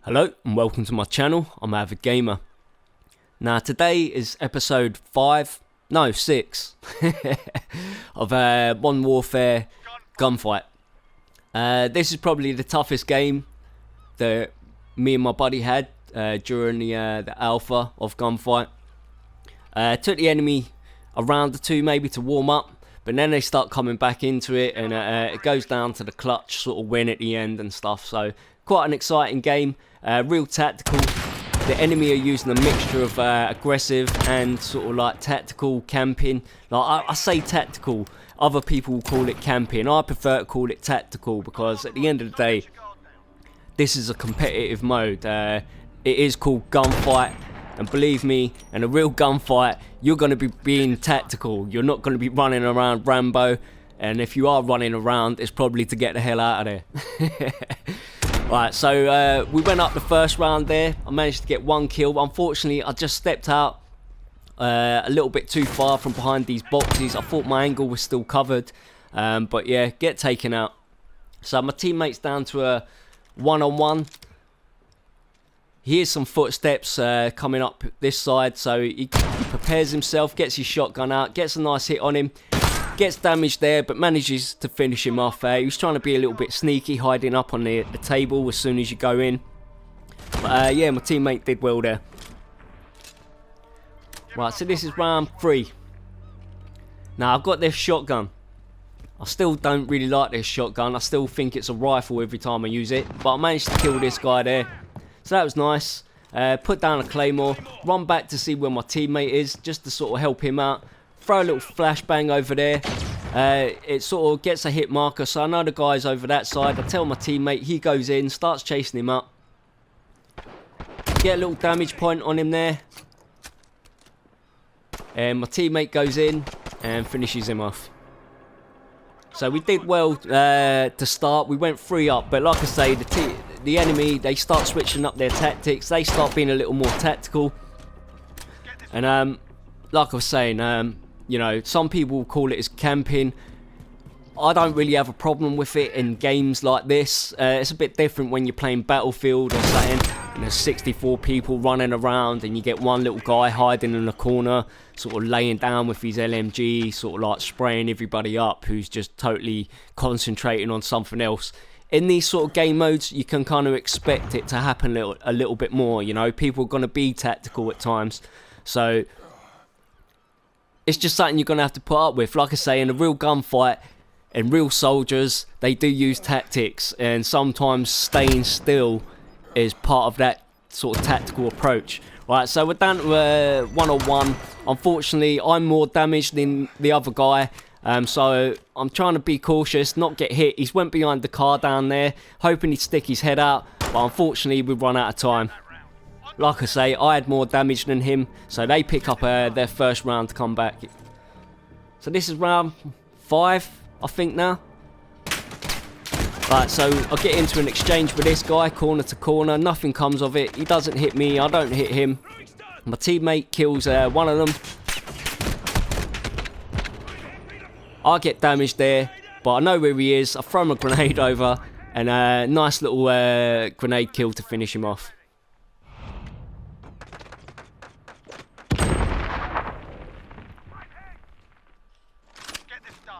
Hello and welcome to my channel. I'm AvidGamer. Now today is episode 6 of Modern Warfare Gunfight. This is probably the toughest game that me and my buddy had during the alpha of Gunfight. Took the enemy a round or two maybe to warm up, but then they start coming back into it, and it goes down to the clutch sort of win at the end and stuff. So quite an exciting game, real tactical. The enemy are using a mixture of aggressive and sort of like tactical camping. Like I say tactical, other people call it camping. I prefer to call it tactical because at the end of the day, this is a competitive mode. It is called Gunfight, and believe me, in a real gunfight, you're going to be being tactical. You're not going to be running around Rambo, and if you are running around, it's probably to get the hell out of there. Right, so we went up the first round there. I managed to get one kill. Unfortunately, I just stepped out a little bit too far from behind these boxes. I thought my angle was still covered, but yeah, get taken out. So my teammate's down to a one-on-one. He hears some footsteps coming up this side, so he prepares himself, gets his shotgun out, gets a nice hit on him. Gets damaged there, but manages to finish him off. He was trying to be a little bit sneaky, hiding up on the table as soon as you go in. But yeah, my teammate did well there. Right, so this is round 3. Now, I've got this shotgun. I still don't really like this shotgun. I still think it's a rifle every time I use it. But I managed to kill this guy there. So that was nice. Put down a claymore. Run back to see where my teammate is, just to sort of help him out. Throw a little flashbang over there. It sort of gets a hit marker, so I know the guy's over that side. I tell my teammate, he goes in, starts chasing him up. Get a little damage point on him there. And my teammate goes in and finishes him off. So we did well to start. We went 3 up, but like I say, the enemy, they start switching up their tactics. They start being a little more tactical. And like I was saying, you know, some people call it as camping. I don't really have a problem with it in games like this. It's a bit different when you're playing Battlefield or something, and there's 64 people running around, and you get one little guy hiding in the corner, sort of laying down with his LMG, sort of like spraying everybody up, who's just totally concentrating on something else. In these sort of game modes, you can kind of expect it to happen a little bit more. You know, people are going to be tactical at times, so it's just something you're going to have to put up with. Like I say, in a real gunfight, and real soldiers, they do use tactics, and sometimes staying still is part of that sort of tactical approach. Right, so we're down to one-on-one. Unfortunately, I'm more damaged than the other guy, so I'm trying to be cautious, not get hit. He's went behind the car down there, hoping he'd stick his head out, but unfortunately, we've run out of time. Like I say, I had more damage than him, so they pick up their first round to come back. So this is round 5, I think now. Right, so I get into an exchange with this guy, corner to corner. Nothing comes of it. He doesn't hit me, I don't hit him. My teammate kills one of them. I get damaged there, but I know where he is. I throw him a grenade over, and a nice little grenade kill to finish him off.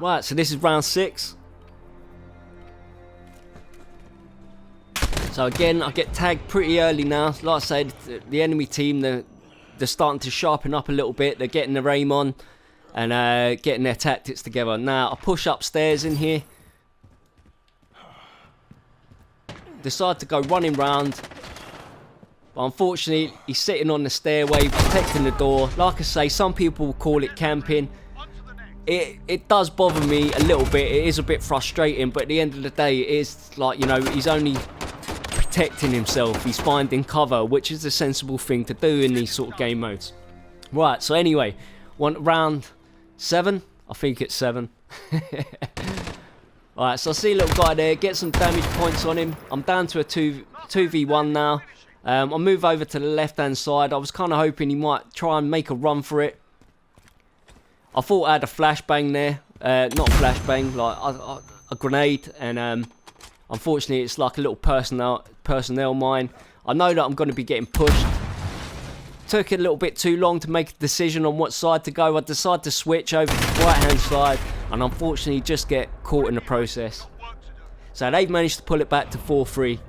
Right, so this is round 6. So again, I get tagged pretty early now. Like I said, the enemy team, they're starting to sharpen up a little bit. They're getting their aim on and getting their tactics together. Now, I push upstairs in here. Decide to go running round. But unfortunately, he's sitting on the stairway, protecting the door. Like I say, some people call it camping. It does bother me a little bit. It is a bit frustrating, but at the end of the day, it is like, you know, he's only protecting himself. He's finding cover, which is a sensible thing to do in these sort of game modes. Right, so anyway, round 7. I think it's 7. Alright, so I see a little guy there, get some damage points on him. I'm down to a 2v1 now. I'll move over to the left hand side. I was kind of hoping he might try and make a run for it. I thought I had a flashbang there. Not a flashbang, like a grenade, and Unfortunately, it's like a little personnel mine. I know that I'm going to be getting pushed. Took it a little bit too long to make a decision on what side to go. I decided to switch over to the right hand side, and unfortunately just get caught in the process. So they've managed to pull it back to 4-3.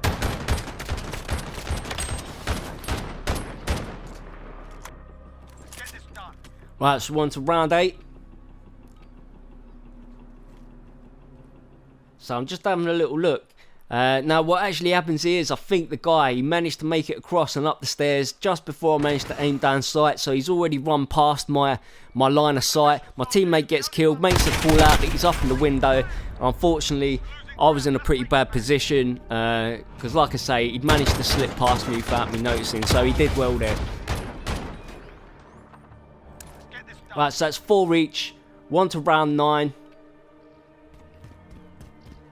Right, so we're on to round 8. So I'm just having a little look. Now what actually happens here is I think the guy, he managed to make it across and up the stairs just before I managed to aim down sight, so he's already run past my line of sight. My teammate gets killed, makes a call out that he's up in the window. Unfortunately, I was in a pretty bad position because like I say, he'd managed to slip past me without me noticing, so he did well there. Right, so that's 4 each, 1 to round 9.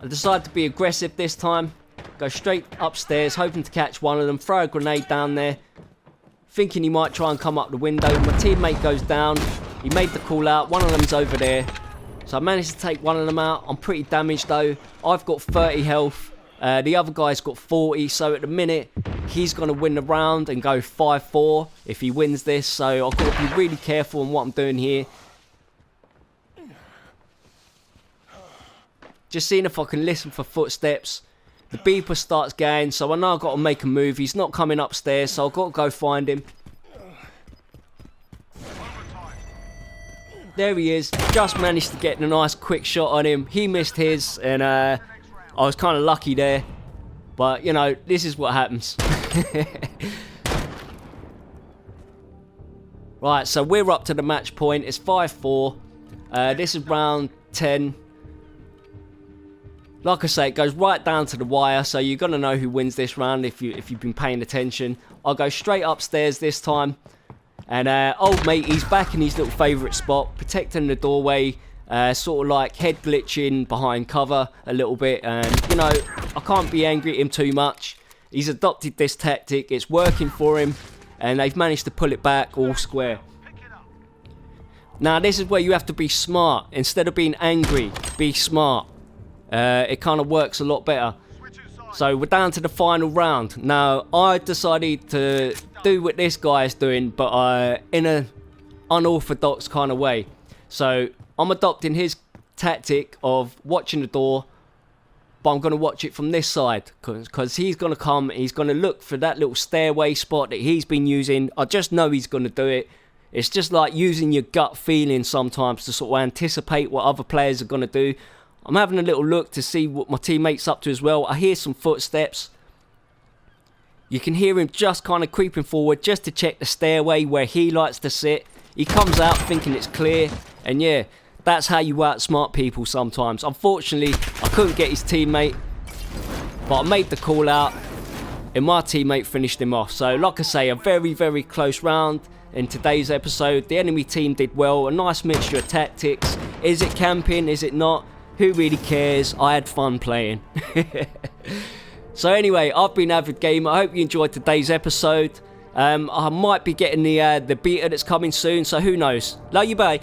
I decided to be aggressive this time. Go straight upstairs, hoping to catch one of them. Throw a grenade down there, thinking he might try and come up the window. My teammate goes down. He made the call out. One of them's over there. So I managed to take one of them out. I'm pretty damaged though. I've got 30 health. The other guy's got 40. So at the minute, he's going to win the round and go 5-4 if he wins this. So I've got to be really careful on what I'm doing here. Just seeing if I can listen for footsteps. The beeper starts going, so I know I've got to make a move. He's not coming upstairs, so I've got to go find him. There he is. Just managed to get a nice quick shot on him. He missed his, and I was kind of lucky there. But, you know, this is what happens. Right, so we're up to the match point. It's 5-4. This is round 10. Like I say, it goes right down to the wire, so you're going to know who wins this round if you've been paying attention. I'll go straight upstairs this time. And old mate, he's back in his little favourite spot, protecting the doorway, sort of like head glitching behind cover a little bit. And, you know, I can't be angry at him too much. He's adopted this tactic, it's working for him, and they've managed to pull it back all square. Now, this is where you have to be smart. Instead of being angry, be smart. It kind of works a lot better. So we're down to the final round. Now I decided to do what this guy is doing, but in an unorthodox kind of way. So I'm adopting his tactic of watching the door, but I'm going to watch it from this side, because he's going to come, he's going to look for that little stairway spot that he's been using. I just know he's going to do it. It's just like using your gut feeling sometimes to sort of anticipate what other players are going to do. I'm having a little look to see what my teammate's up to as well. I hear some footsteps. You can hear him just kind of creeping forward just to check the stairway where he likes to sit. He comes out thinking it's clear. And yeah, that's how you outsmart people sometimes. Unfortunately, I couldn't get his teammate, but I made the call out and my teammate finished him off. So like I say, a very, very close round in today's episode. The enemy team did well. A nice mixture of tactics. Is it camping? Is it not? Who really cares? I had fun playing. So anyway, I've been AvidGamer. I hope you enjoyed today's episode. I might be getting the beta that's coming soon, so who knows. Love you, bye.